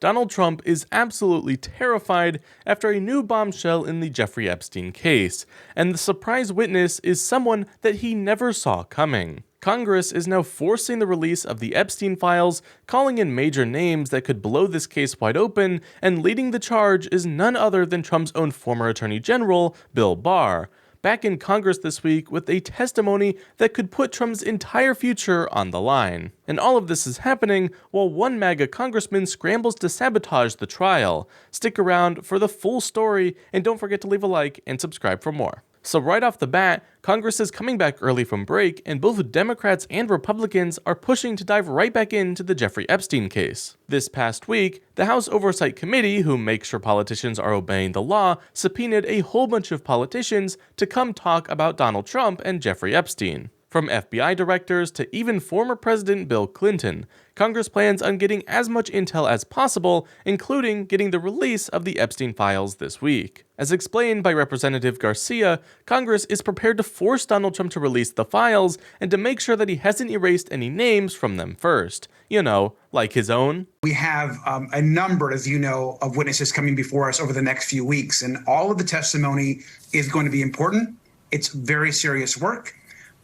Donald Trump is absolutely terrified after a new bombshell in the Jeffrey Epstein case, and the surprise witness is someone that he never saw coming. Congress is now forcing the release of the Epstein Files, calling in major names that could blow this case wide open, and leading the charge is none other than Trump's own former Attorney General, Bill Barr, back in Congress this week with a testimony that could put Trump's entire future on the line. And all of this is happening while one MAGA congressman scrambles to sabotage the trial. Stick around for the full story, and don't forget to leave a like and subscribe for more. So right off the bat, Congress is coming back early from break, and both Democrats and Republicans are pushing to dive right back into the Jeffrey Epstein case. This past week, the House Oversight Committee, who makes sure politicians are obeying the law, subpoenaed a whole bunch of politicians to come talk about Donald Trump and Jeffrey Epstein. From FBI directors to even former President Bill Clinton, Congress plans on getting as much intel as possible, including getting the release of the Epstein Files this week. As explained by Representative Garcia, Congress is prepared to force Donald Trump to release the files and to make sure that he hasn't erased any names from them first. You know, like his own. We have a number, as you know, of witnesses coming before us over the next few weeks, and all of the testimony is going to be important. It's very serious work.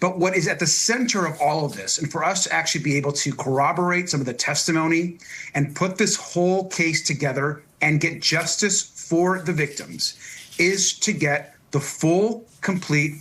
But what is at the center of all of this, and for us to actually be able to corroborate some of the testimony and put this whole case together and get justice for the victims, is to get the full, complete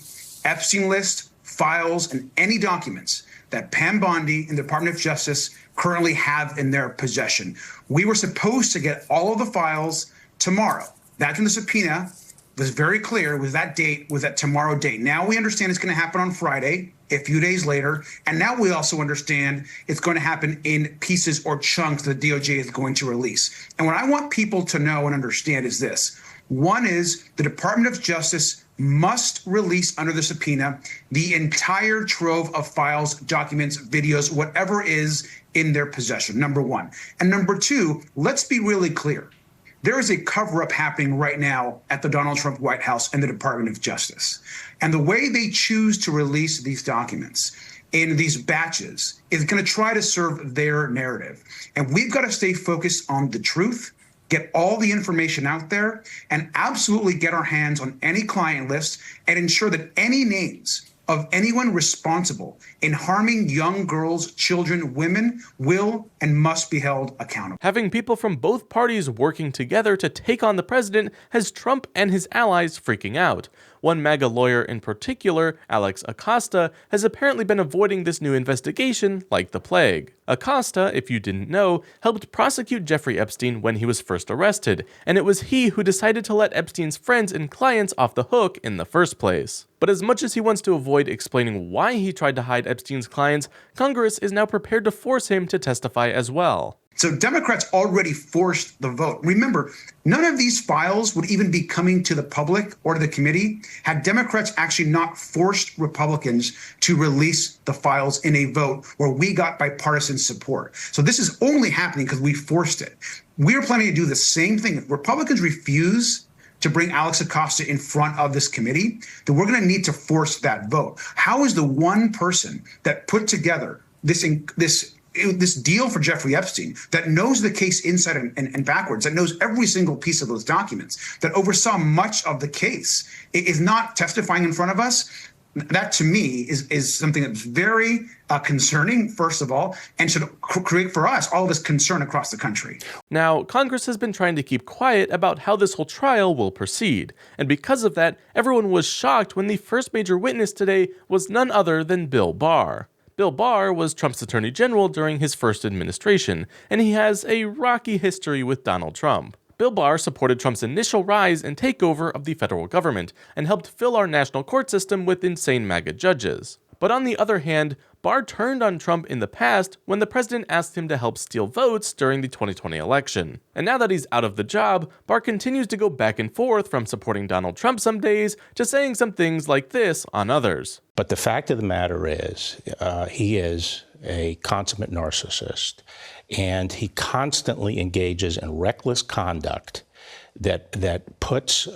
Epstein list, files, and any documents that Pam Bondi and the Department of Justice currently have in their possession. We were supposed to get all of the files tomorrow. That's when the subpoena was very clear, was that date, was that tomorrow date. Now we understand it's going to happen on Friday, a few days later, and now we also understand it's going to happen in pieces or chunks that the DOJ is going to release. And what I want people to know and understand is this. One is the Department of Justice must release under the subpoena the entire trove of files, documents, videos, whatever is in their possession, number one. And number two, let's be really clear. There is a cover-up happening right now at the Donald Trump White House and the Department of Justice. And the way they choose to release these documents in these batches is going to try to serve their narrative. And we've got to stay focused on the truth, get all the information out there, and absolutely get our hands on any client list and ensure that any names of anyone responsible in harming young girls, children, women will and must be held accountable. Having people from both parties working together to take on the president has Trump and his allies freaking out. One MAGA lawyer in particular, Alex Aosta, has apparently been avoiding this new investigation like the plague. Aosta, if you didn't know, helped prosecute Jeffrey Epstein when he was first arrested, and it was he who decided to let Epstein's friends and clients off the hook in the first place. But as much as he wants to avoid explaining why he tried to hide Epstein's clients, Congress is now prepared to force him to testify as well. So Democrats already forced the vote. Remember, none of these files would even be coming to the public or to the committee had Democrats actually not forced Republicans to release the files in a vote where we got bipartisan support. So this is only happening because we forced it. We are planning to do the same thing. If Republicans refuse to bring Alex Aosta in front of this committee, then we're going to need to force that vote. How is the one person that put together this deal for Jeffrey Epstein, that knows the case inside and backwards, that knows every single piece of those documents, that oversaw much of the case, is not testifying in front of us? That, to me, is something that's very concerning, first of all, and should create for us all this concern across the country. Now, Congress has been trying to keep quiet about how this whole trial will proceed, and because of that, everyone was shocked when the first major witness today was none other than Bill Barr. Bill Barr was Trump's attorney general during his first administration, and he has a rocky history with Donald Trump. Bill Barr supported Trump's initial rise and takeover of the federal government, and helped fill our national court system with insane MAGA judges. But on the other hand, Barr turned on Trump in the past when the president asked him to help steal votes during the 2020 election. And now that he's out of the job, Barr continues to go back and forth from supporting Donald Trump some days to saying some things like this on others. But the fact of the matter is, he is a consummate narcissist, and he constantly engages in reckless conduct that puts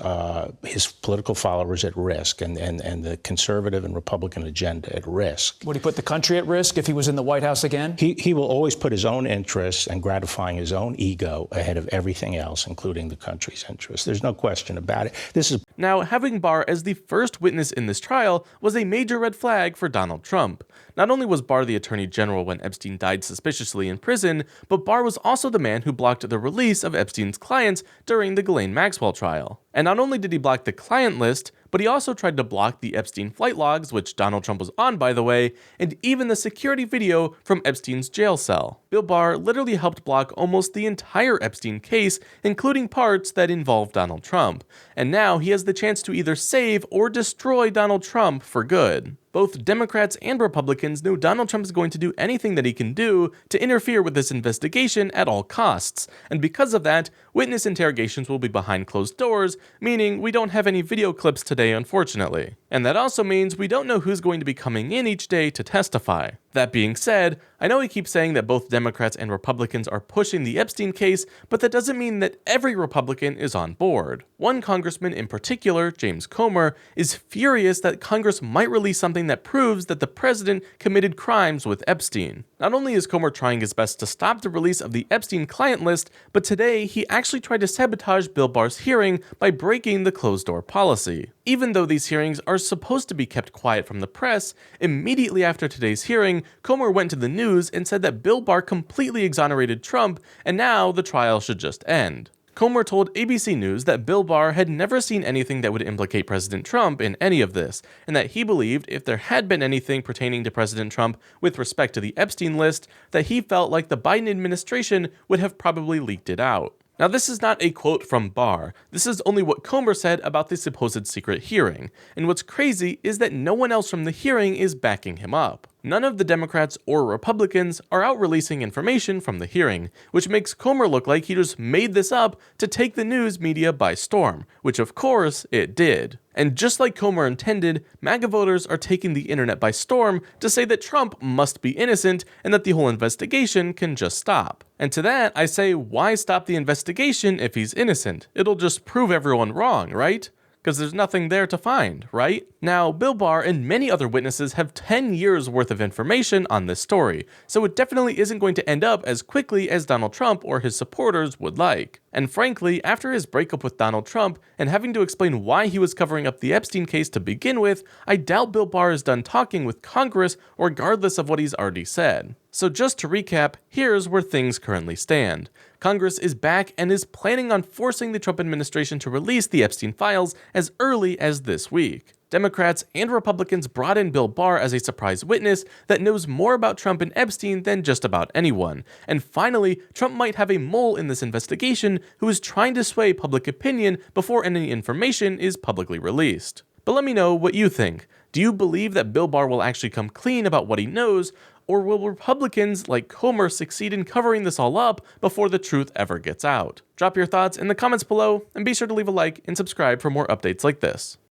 his political followers at risk and the conservative and Republican agenda at risk. Would he put the country at risk if he was in the White House again? He will always put his own interests and gratifying his own ego ahead of everything else, including the country's interests. There's no question about it. Now, having Barr as the first witness in this trial was a major red flag for Donald Trump. Not only was Barr the attorney general when Epstein died suspiciously in prison, but Barr was also the man who blocked the release of Epstein's clients during the Ghislaine Maxwell trial. And not only did he block the client list, but he also tried to block the Epstein flight logs, which Donald Trump was on, by the way, and even the security video from Epstein's jail cell. Bill Barr literally helped block almost the entire Epstein case, including parts that involved Donald Trump. And now he has the chance to either save or destroy Donald Trump for good. Both Democrats and Republicans knew Donald Trump is going to do anything that he can do to interfere with this investigation at all costs, and because of that, witness interrogations will be behind closed doors, meaning we don't have any video clips today, unfortunately. And that also means we don't know who's going to be coming in each day to testify. That being said, I know we keep saying that both Democrats and Republicans are pushing the Epstein case, but that doesn't mean that every Republican is on board. One congressman in particular, James Comr, is furious that Congress might release something that proves that the president committed crimes with Epstein. Not only is Comr trying his best to stop the release of the Epstein client list, but today he actually tried to sabotage Bill Barr's hearing by breaking the closed-door policy. Even though these hearings are supposed to be kept quiet from the press, immediately after today's hearing, Comr went to the news and said that Bill Barr completely exonerated Trump, and now the trial should just end. Comr told ABC News that Bill Barr had never seen anything that would implicate President Trump in any of this, and that he believed if there had been anything pertaining to President Trump with respect to the Epstein list, that he felt like the Biden administration would have probably leaked it out. Now, this is not a quote from Barr. This is only what Comr said about the supposed secret hearing. And what's crazy is that no one else from the hearing is backing him up. None of the Democrats or Republicans are out releasing information from the hearing, which makes Comr look like he just made this up to take the news media by storm, which of course it did. And just like Comr intended, MAGA voters are taking the internet by storm to say that Trump must be innocent and that the whole investigation can just stop. And to that, I say, why stop the investigation if he's innocent? It'll just prove everyone wrong, right? Because there's nothing there to find, right? Now, Bill Barr and many other witnesses have 10 years worth of information on this story, so it definitely isn't going to end up as quickly as Donald Trump or his supporters would like. And frankly, after his breakup with Donald Trump and having to explain why he was covering up the Epstein case to begin with, I doubt Bill Barr is done talking with Congress regardless of what he's already said. So just to recap, here's where things currently stand. Congress is back and is planning on forcing the Trump administration to release the Epstein Files as early as this week. Democrats and Republicans brought in Bill Barr as a surprise witness that knows more about Trump and Epstein than just about anyone. And finally, Trump might have a mole in this investigation who is trying to sway public opinion before any information is publicly released. But let me know what you think. Do you believe that Bill Barr will actually come clean about what he knows, or will Republicans like Comr succeed in covering this all up before the truth ever gets out? Drop your thoughts in the comments below, and be sure to leave a like and subscribe for more updates like this.